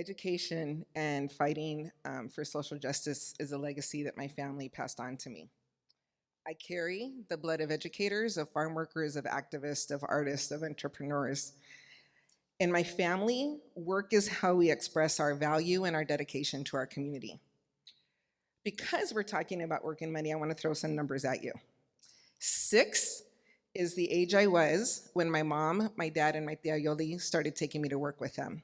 Education and fighting for social justice is a legacy that my family passed on to me. I carry the blood of educators, of farm workers, of activists, of artists, of entrepreneurs. In my family, work is how we express our value and our dedication to our community. Because we're talking about work and money, I want to throw some numbers at you. 6 is the age I was when my mom, my dad, and my tia Yoli started taking me to work with them.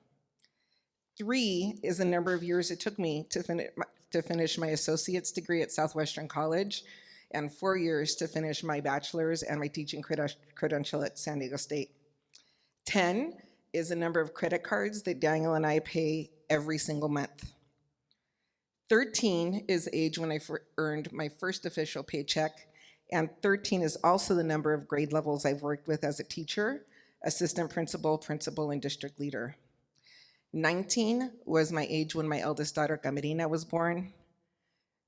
3 is the number of years it took me to finish my associate's degree at Southwestern College, and 4 years to finish my bachelor's and my teaching credential at San Diego State. 10 is the number of credit cards that Daniel and I pay every single month. 13 is the age when I earned my first official paycheck, and 13 is also the number of grade levels I've worked with as a teacher, assistant principal, principal, and district leader. 19 was my age when my eldest daughter, Camerina, was born,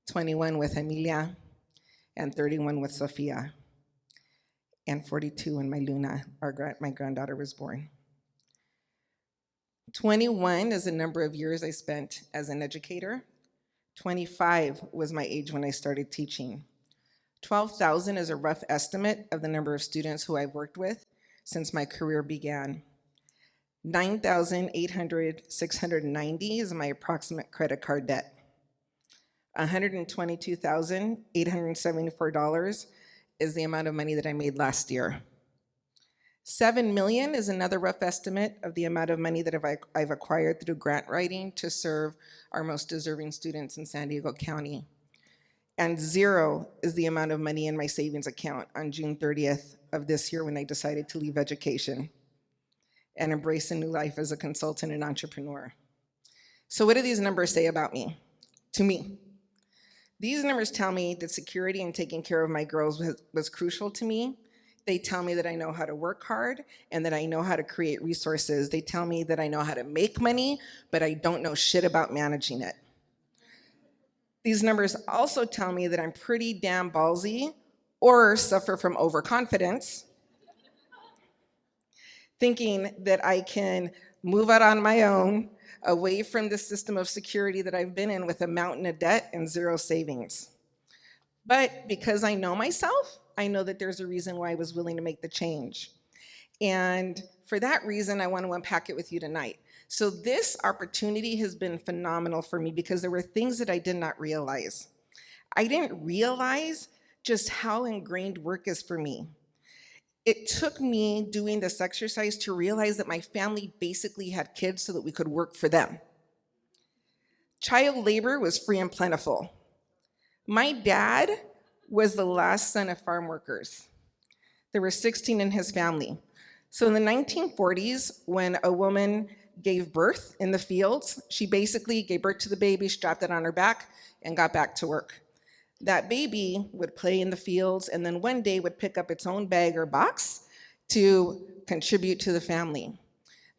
21 with Emilia, and 31 with Sofia, and 42 when my Luna, my granddaughter, was born. 21 is the number of years I spent as an educator. 25 was my age when I started teaching. 12,000 is a rough estimate of the number of students who I've worked with since my career began. 9,690 is my approximate credit card debt. $122,874 is the amount of money that I made last year. 7 million is another rough estimate of the amount of money that I've acquired through grant writing to serve our most deserving students in San Diego County. And 0 is the amount of money in my savings account on June 30th of this year when I decided to leave education and embrace a new life as a consultant and entrepreneur. So what do these numbers say about me? To me, these numbers tell me that security and taking care of my girls was crucial to me. They tell me that I know how to work hard and that I know how to create resources. They tell me that I know how to make money, but I don't know shit about managing it. These numbers also tell me that I'm pretty damn ballsy or suffer from overconfidence, thinking that I can move out on my own, away from the system of security that I've been in with a mountain of debt and 0 savings. But because I know myself, I know that there's a reason why I was willing to make the change. And for that reason, I want to unpack it with you tonight. So this opportunity has been phenomenal for me because there were things that I did not realize. I didn't realize just how ingrained work is for me. It took me doing this exercise to realize that my family basically had kids so that we could work for them. Child labor was free and plentiful. My dad was the last son of farm workers. There were 16 in his family. So in the 1940s, when a woman gave birth in the fields, she basically gave birth to the baby, strapped it on her back, and got back to work. That baby would play in the fields and then one day would pick up its own bag or box to contribute to the family.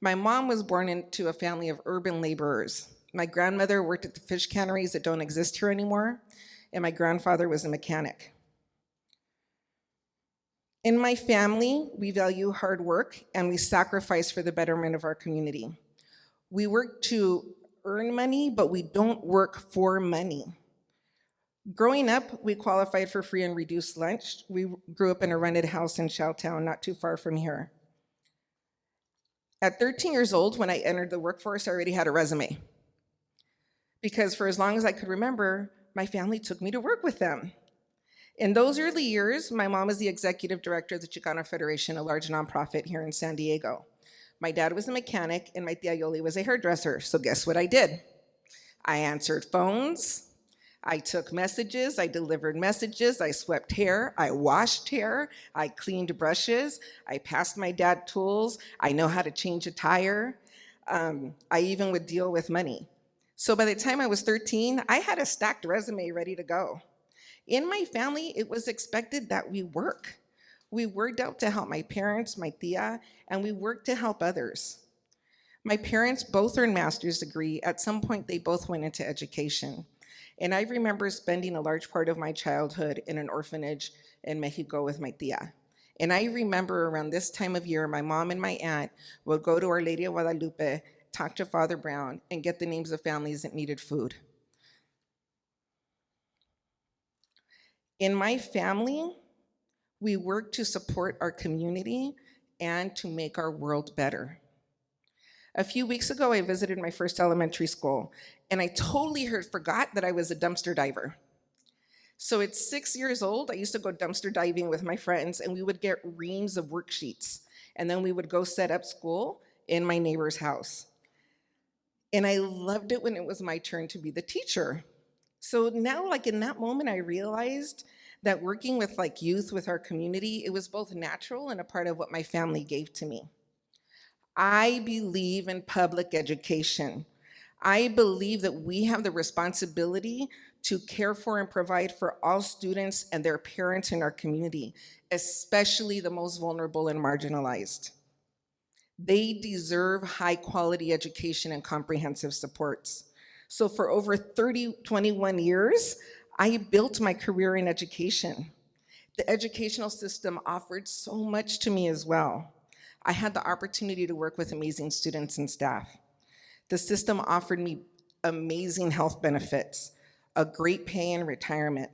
My mom was born into a family of urban laborers. My grandmother worked at the fish canneries that don't exist here anymore, and my grandfather was a mechanic. In my family, we value hard work and we sacrifice for the betterment of our community. We work to earn money, but we don't work for money. Growing up, we qualified for free and reduced lunch. We grew up in a rented house in Chowtown, not too far from here. At 13 years old, when I entered the workforce, I already had a resume. Because for as long as I could remember, my family took me to work with them. In those early years, my mom was the executive director of the Chicano Federation, a large nonprofit here in San Diego. My dad was a mechanic and my tia Yoli was a hairdresser, so guess what I did? I answered phones, I took messages, I delivered messages, I swept hair, I washed hair, I cleaned brushes, I passed my dad tools, I know how to change a tire, I even would deal with money. So by the time I was 13, I had a stacked resume ready to go. In my family, it was expected that we work. We worked out to help my parents, my tia, and we worked to help others. My parents both earned master's degree. At some point, they both went into education. And I remember spending a large part of my childhood in an orphanage in Mexico with my tia. And I remember around this time of year, my mom and my aunt would go to Our Lady of Guadalupe talk to Father Brown, and get the names of families that needed food. In my family, we work to support our community and to make our world better. A few weeks ago, I visited my first elementary school, and I totally forgot that I was a dumpster diver. So at 6 years old, I used to go dumpster diving with my friends, and we would get reams of worksheets. And then we would go set up school in my neighbor's house. And I loved it when it was my turn to be the teacher. So now, like in that moment, I realized that working with like youth with our community, it was both natural and a part of what my family gave to me. I believe in public education. I believe that we have the responsibility to care for and provide for all students and their parents in our community, especially the most vulnerable and marginalized. They deserve high quality education and comprehensive supports. So for over 21 years, I built my career in education. The educational system offered so much to me as well. I had the opportunity to work with amazing students and staff. The system offered me amazing health benefits, a great pay in retirement.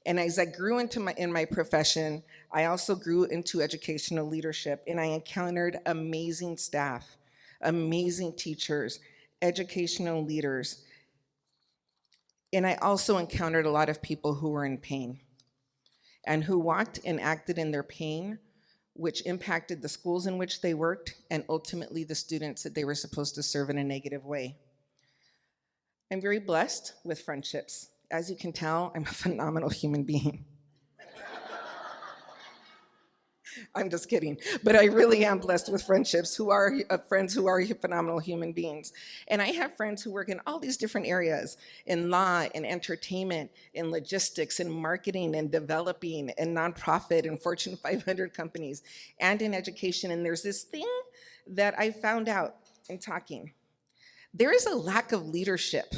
And as I grew in my profession, I also grew into educational leadership, and I encountered amazing staff, amazing teachers, educational leaders. And I also encountered a lot of people who were in pain and who walked and acted in their pain, which impacted the schools in which they worked and ultimately the students that they were supposed to serve in a negative way. I'm very blessed with friendships. As you can tell, I'm a phenomenal human being. I'm just kidding, but I really am blessed with friendships who are friends who are phenomenal human beings. And I have friends who work in all these different areas, in law, in entertainment, in logistics, in marketing, and developing, and nonprofit, and Fortune 500 companies, and in education. And there's this thing that I found out in talking. There is a lack of leadership.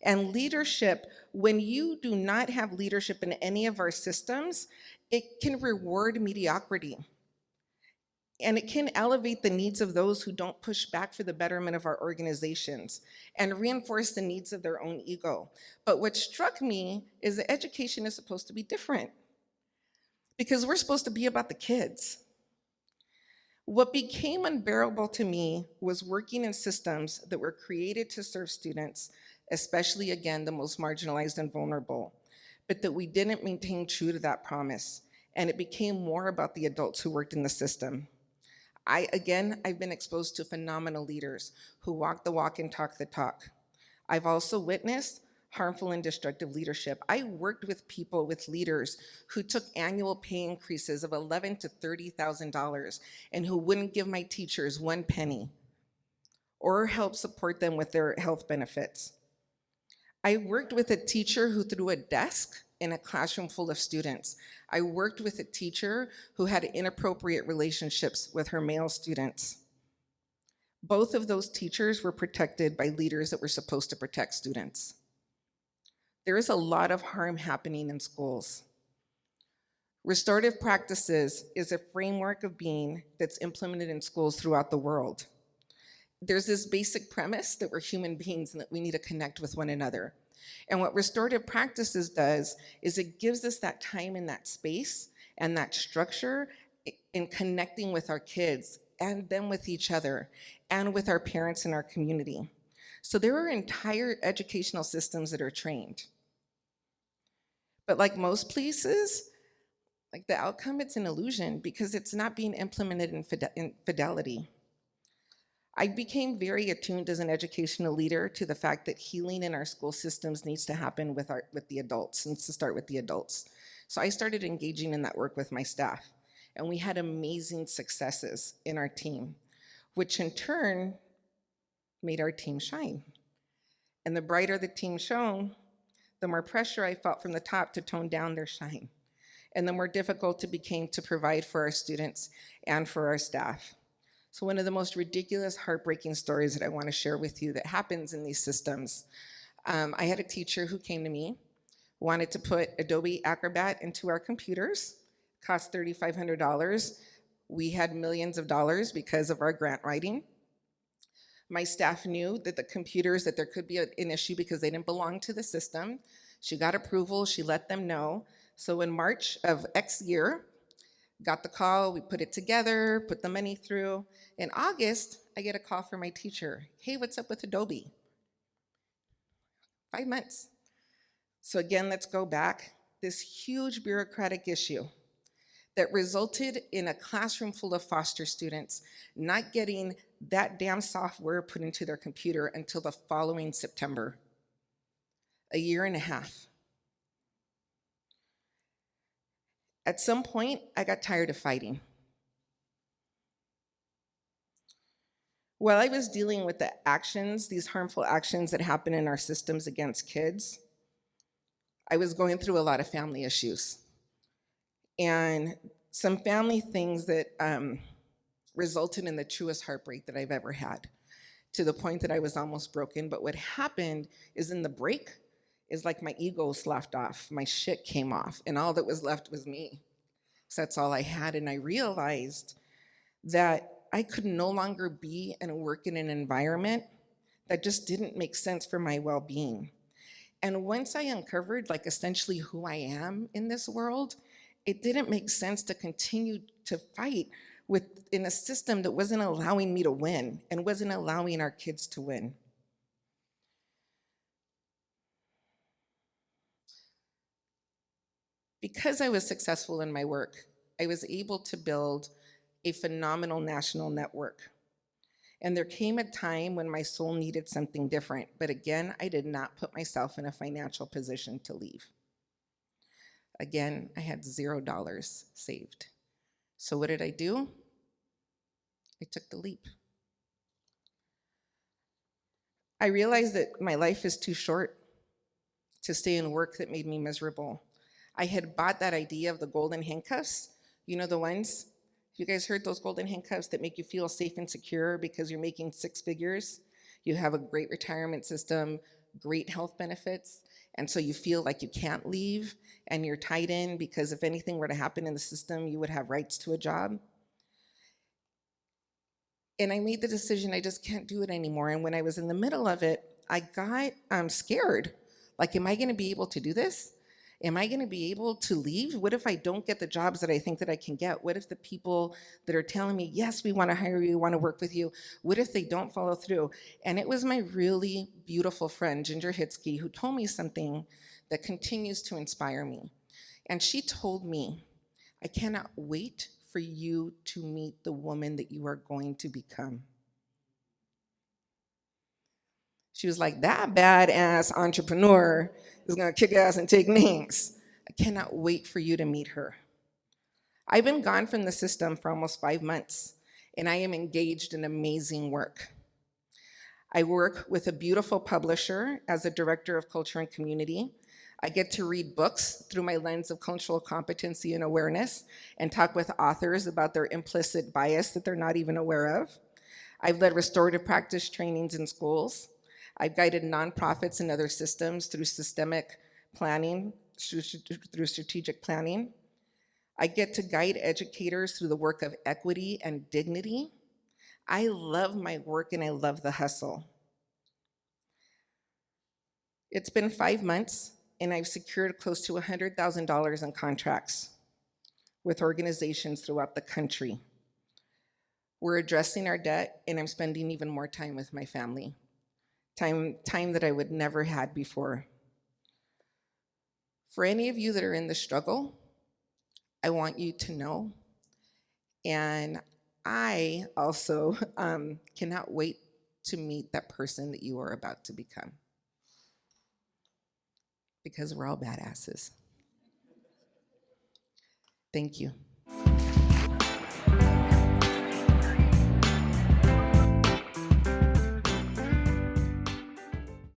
And leadership, when you do not have leadership in any of our systems, it can reward mediocrity. And it can elevate the needs of those who don't push back for the betterment of our organizations and reinforce the needs of their own ego. But what struck me is that education is supposed to be different because we're supposed to be about the kids. What became unbearable to me was working in systems that were created to serve students, especially, again, the most marginalized and vulnerable, but that we didn't maintain true to that promise, and it became more about the adults who worked in the system. I've been exposed to phenomenal leaders who walk the walk and talk the talk. I've also witnessed harmful and destructive leadership. I worked with people, with leaders who took annual pay increases of $11,000 to $30,000 and who wouldn't give my teachers one penny or help support them with their health benefits. I worked with a teacher who threw a desk in a classroom full of students. I worked with a teacher who had inappropriate relationships with her male students. Both of those teachers were protected by leaders that were supposed to protect students. There is a lot of harm happening in schools. Restorative practices is a framework of being that's implemented in schools throughout the world. There's this basic premise that we're human beings and that we need to connect with one another. And what restorative practices does is it gives us that time and that space and that structure in connecting with our kids and them with each other and with our parents and our community. So there are entire educational systems that are trained. But like most places, like the outcome, it's an illusion because it's not being implemented in fidelity. I became very attuned as an educational leader to the fact that healing in our school systems needs to happen with the adults, needs to start with the adults. So I started engaging in that work with my staff, and we had amazing successes in our team, which in turn made our team shine. And the brighter the team shone, the more pressure I felt from the top to tone down their shine, and the more difficult it became to provide for our students and for our staff. So one of the most ridiculous, heartbreaking stories that I want to share with you that happens in these systems. I had a teacher who came to me, wanted to put Adobe Acrobat into our computers, cost $3,500. We had millions of dollars because of our grant writing. My staff knew that the computers, that there could be an issue because they didn't belong to the system. She got approval, she let them know. So in March of X year, got the call, we put it together, put the money through. In August, I get a call from my teacher. Hey, what's up with Adobe? 5 months. So again, let's go back. This huge bureaucratic issue that resulted in a classroom full of foster students not getting that damn software put into their computer until the following September. A year and a half. At some point, I got tired of fighting. While I was dealing with the actions, these harmful actions that happen in our systems against kids, I was going through a lot of family issues. And some family things that resulted in the truest heartbreak that I've ever had, to the point that I was almost broken. But what happened is, in the break, is like my ego sloughed off, my shit came off, and all that was left was me. So that's all I had. And I realized that I could no longer be and work in an environment that just didn't make sense for my well-being. And once I uncovered like essentially who I am in this world, it didn't make sense to continue to fight in a system that wasn't allowing me to win and wasn't allowing our kids to win. Because I was successful in my work, I was able to build a phenomenal national network. And there came a time when my soul needed something different. But again, I did not put myself in a financial position to leave. Again, I had $0 saved. So what did I do? I took the leap. I realized that my life is too short to stay in work that made me miserable. I had bought that idea of the golden handcuffs. You know the ones? You guys heard those golden handcuffs that make you feel safe and secure because you're making 6 figures? You have a great retirement system, great health benefits, and so you feel like you can't leave and you're tied in because if anything were to happen in the system, you would have rights to a job. And I made the decision I just can't do it anymore. And when I was in the middle of it, I got scared. Like, am I gonna be able to do this? Am I gonna be able to leave? What if I don't get the jobs that I think that I can get? What if the people that are telling me, yes, we wanna hire you, we wanna work with you, what if they don't follow through? And it was my really beautiful friend, Ginger Hitsky, who told me something that continues to inspire me. And she told me, I cannot wait for you to meet the woman that you are going to become. She was like, that badass entrepreneur is gonna kick ass and take names. I cannot wait for you to meet her. I've been gone from the system for almost 5 months, and I am engaged in amazing work. I work with a beautiful publisher as a director of culture and community. I get to read books through my lens of cultural competency and awareness and talk with authors about their implicit bias that they're not even aware of. I've led restorative practice trainings in schools. I've guided nonprofits and other systems through systemic planning, through strategic planning. I get to guide educators through the work of equity and dignity. I love my work and I love the hustle. It's been 5 months and I've secured close to $100,000 in contracts with organizations throughout the country. We're addressing our debt and I'm spending even more time with my family. Time that I would never had before. For any of you that are in the struggle, I want you to know, and I also cannot wait to meet that person that you are about to become, because we're all badasses. Thank you.